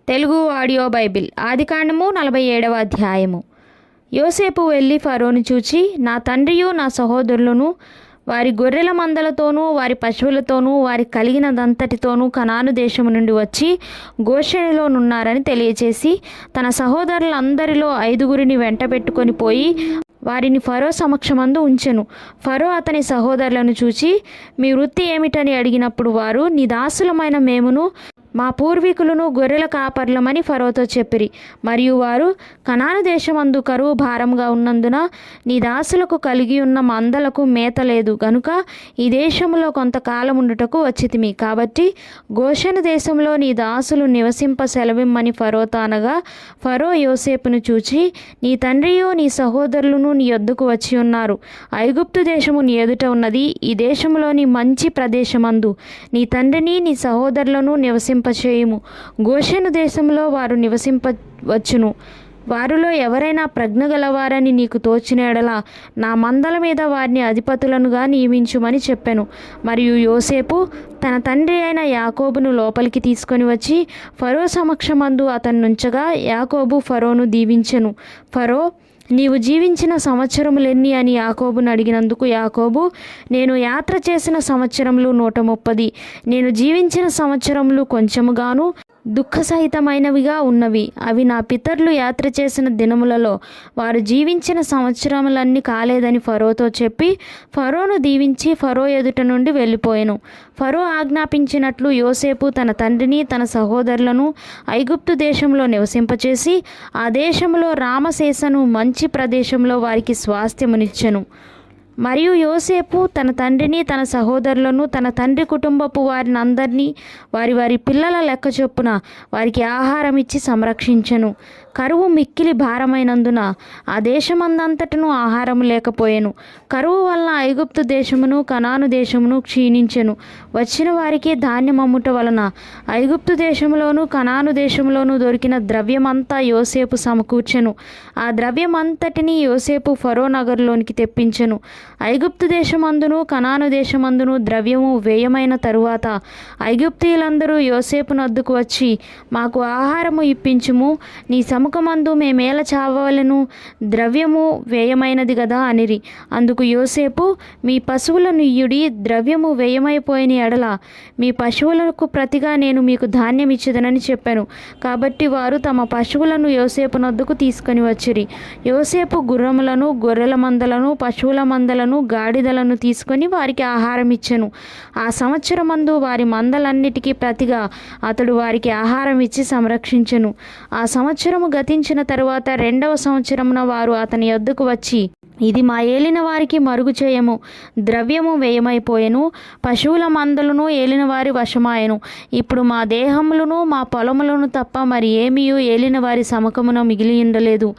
Telugu audio Bible ఆదికాండము 47వ అధ్యాయము. యోసేపు వెళ్ళి ఫరోను చూచి, నా తండ్రియు నా సహోదరులను వారి గొర్రెల మందలతోనూ వారి పశువులతోనూ వారి కలిగినదంతటితోనూ కనాను దేశము నుండి వచ్చి గోషెనులోనున్నారని తెలియచేసి తన సహోదరులందరిలో 5గురిని వెంటబెట్టుకొని పోయి వారిని ఫరో సమక్షమందు ఉంచెను. ఫరో అతని సహోదరులను చూచి, మీ వృత్తి ఏమిటని అడిగినప్పుడు వారు, నీ దాసులమైన మేమును మా పూర్వీకులను గొర్రెల కాపర్లమని ఫరోతో చెప్పిరి. మరియు వారు, కనాను దేశమందు కరువు భారంగా ఉన్నందున నీ దాసులకు కలిగి ఉన్న మందలకు మేత లేదు గనుక ఈ దేశంలో కొంతకాలం ఉండుటకు వచ్చితిమి. కాబట్టి గోషెను దేశంలో నీ దాసులు నివసింప సెలవిమ్మని ఫరోతో అనగా, ఫరో యోసేపును చూచి, నీ తండ్రియు నీ సహోదరులను నీ యొద్దకు వచ్చి ఉన్నారు. ఐగుప్తు దేశము నీ ఎదుట ఉన్నది. ఈ దేశంలోని మంచి ప్రదేశమందు నీ తండ్రిని నీ సహోదరులను నివసింపచేయుము. గోషెను దేశంలో వారు నివసింపవచ్చును. వారిలో ఎవరైనా ప్రజ్ఞ గలవారని నీకు తోచిన ఎడల నా మందల మీద వారిని అధిపతులనుగా నియమించుమని చెప్పెను. మరియు యోసేపు తన తండ్రి అయిన యాకోబును లోపలికి తీసుకొని వచ్చి ఫరో సమక్షమందు అతన్నుంచగా యాకోబు ఫరోను దీవించెను. ఫరో, నీవు జీవించిన సంవత్సరములెన్ని అని యాకోబును అడిగినందుకు యాకోబు, నేను యాత్ర చేసిన సంవత్సరములు 130, నేను జీవించిన సంవత్సరములు కొంచెముగాను దుఃఖసహితమైనవిగా ఉన్నవి. అవి నా పితరులు యాత్ర చేసిన దినములలో వారు జీవించిన సంవత్సరములన్నీ కాలేదని ఫరోతో చెప్పి ఫరోను దీవించి ఫరో ఎదుట నుండి వెళ్ళిపోయెను. ఫరో ఆజ్ఞాపించినట్లు యోసేపు తన తండ్రిని తన సహోదరులను ఐగుప్తు దేశంలో నివసింపచేసి ఆ దేశంలో రామశేషను మంచి ప్రదేశంలో వారికి స్వాస్థ్యమునిచ్చెను. మరియు యోసేపు తన తండ్రిని తన సహోదరులను తన తండ్రి కుటుంబపు వారిని అందరినీ వారి వారి పిల్లల లెక్క చొప్పున వారికి ఆహారం ఇచ్చి సంరక్షించెను. కరువు మిక్కిలి భారమైనందున ఆ దేశమందంతటను ఆహారం లేకపోయెను. కరువు వలన ఐగుప్తు దేశమును కనాను దేశమును క్షీణించెను. వచ్చిన వారికి ధాన్యం అమ్ముట వలన ఐగుప్తు దేశంలోను కనాను దేశంలోను దొరికిన ద్రవ్యమంతా యోసేపు సమకూర్చెను. ఆ ద్రవ్యమంతటిని యోసేపు ఫరో నగరులోనికి తెప్పించెను. ఐగుప్తు దేశమందును కనాను దేశమందును ద్రవ్యము వ్యయమైన తరువాత ఐగుప్తీయులందరూ యోసేపునొద్దకు వచ్చి, మాకు ఆహారము ఇప్పించుము, నీ సముఖమందు మేమేల చావవలెను, ద్రవ్యము వ్యయమైనది గదా అనిరి. అందుకు యోసేపు, మీ పశువులను ఇయ్యుడి, ద్రవ్యము వ్యయమైపోయిన ఎడల మీ పశువులకు ప్రతిగా నేను మీకు ధాన్యం ఇచ్చేదనని చెప్పాను. కాబట్టి వారు తమ పశువులను యోసేపునొద్దకు తీసుకొని వచ్చిరి. యోసేపు గుర్రములను గొర్రెల మందలను పశువుల మందలను గాడిదలను తీసుకొని వారికి ఆహారం ఇచ్చెను. ఆ సంవత్సరమందు వారి మందలన్నిటికీ ప్రతిగా అతడు వారికి ఆహారం ఇచ్చి సంరక్షించెను. ఆ సంవత్సరము గతించిన తరువాత 2వ సంవత్సరమున వారు అతని యొద్దకు వచ్చి, ఇది మా ఏలిన వారికి మరుగు చేయము, ద్రవ్యము వ్యయమైపోయెను, పశువుల మందలను ఏలిన వారి వశమాయెను. ఇప్పుడు మా దేహములను మా పొలములను తప్ప మరి ఏమీయూ ఏలిన వారి సముఖమున మిగిలి ఉండలేదు.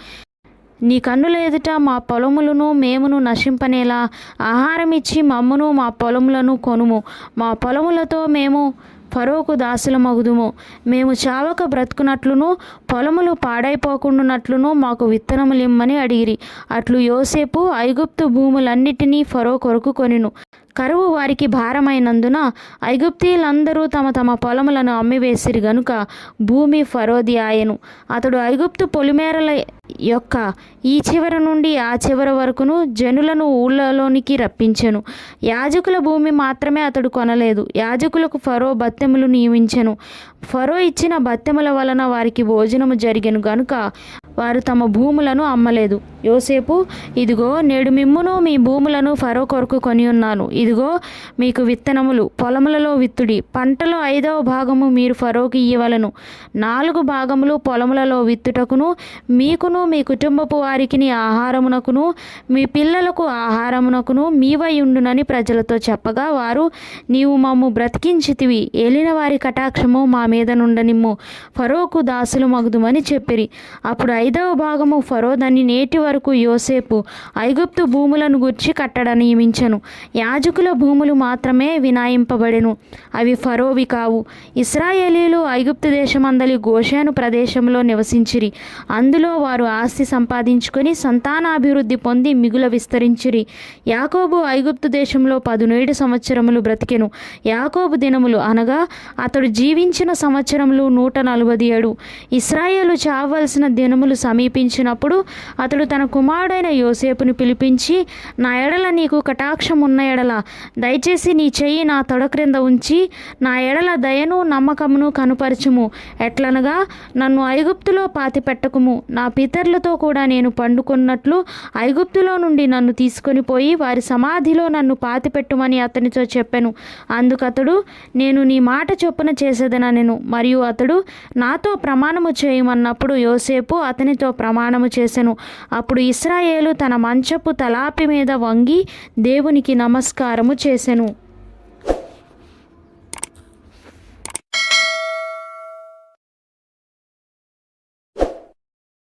నీ కన్నుల ఎదుట మా పొలములను మేమును నశింపనేలా ఆహారం ఇచ్చి మమ్మును మా పొలములను కొనుము. మా పొలములతో మేము ఫరోకు దాసులమగుదుము. మేము చావక బ్రతుకున్నట్లును పొలములు పాడైపోకుండానట్లును మాకు విత్తనములిమ్మని అడిగిరి. అట్లు యోసేపు ఐగుప్తు భూములన్నిటినీ ఫరో కొరకు కొనెను. కరువు వారికి భారమైనందున ఐగుప్తీయులందరూ తమ తమ పొలములను అమ్మివేసిరి గనుక భూమి ఫరోది ఆయెను. అతడు ఐగుప్తు పొలిమేరల యొక్క ఈ చివర నుండి ఆ చివర వరకును జనులను ఊళ్ళలోనికి రప్పించెను. యాజకుల భూమి మాత్రమే అతడు కొనలేదు. యాజకులకు ఫరో బత్తెములు నియమించెను. ఫరో ఇచ్చిన బత్తెముల వలన వారికి భోజనము జరిగెను గనుక వారు తమ భూములను అమ్మలేదు. యోసేపు, ఇదిగో నేడు మిమ్మును మీ భూములను ఫరో కొరకు కొని ఉన్నాను. ఇదిగో మీకు విత్తనములు, పొలములలో విత్తుడి. పంటలో 5వ భాగము మీరు ఫరోకి ఇయ్యవలను. 4 భాగములు పొలములలో విత్తుటకును మీకును మీ కుటుంబపు వారికి ఆహారమునకును మీ పిల్లలకు ఆహారమునకును మీవై ఉండునని ప్రజలతో చెప్పగా వారు, నీవు మమ్ము బ్రతికించితివి, ఏలిన వారి కటాక్షము మా మీద నుండనిమ్ము, ఫరోకు దాసులు మగుదుమని చెప్పిరి. అప్పుడు 5వ భాగము ఫరో దాన్ని నేటి వరకు యోసేపు ఐగుప్తు భూములను గూర్చి కట్టడ నియమించెను. యాజకుల భూములు మాత్రమే వినాయింపబడెను, అవి ఫరోవి కావు. ఇశ్రాయేలీలు ఐగుప్తు దేశమందలి గోషేను ప్రదేశంలో నివసించిరి. అందులో వారు ఆస్తి సంపాదించుకొని సంతానాభివృద్ధి పొంది మిగుల విస్తరించిరి. యాకోబు ఐగుప్తు దేశంలో 17 సంవత్సరములు బ్రతికెను. యాకోబు దినములు అనగా అతడు జీవించిన సంవత్సరములు 147. ఇశ్రాయేలు చావవలసిన దినములు సమీపించినప్పుడు అతడు తన కుమారుడైన యోసేపుని పిలిపించి, నా ఎడల నీకు కటాక్షం ఉన్న ఎడల దయచేసి నీ చెయ్యి నా తొడ క్రింద ఉంచి నా ఎడల దయను నమ్మకమును కనుపరచుము. ఎట్లనగా నన్ను ఐగుప్తులో పాతిపెట్టకుము. నా పితరులతో కూడా నేను పండుకున్నట్లు ఐగుప్తులో నుండి నన్ను తీసుకొని పోయి వారి సమాధిలో నన్ను పాతిపెట్టుమని అతనితో చెప్పెను. అందుకతడు, నేను నీ మాట చొప్పున చేసేదనెను. మరియు అతడు నాతో ప్రమాణము చేయమన్నప్పుడు యోసేపు అతనితో ప్రమాణము చేసెను. అప్పుడు ఇశ్రాయేలు తన మంచపు తలాపి మీద వంగి దేవునికి నమస్కారము చేసెను.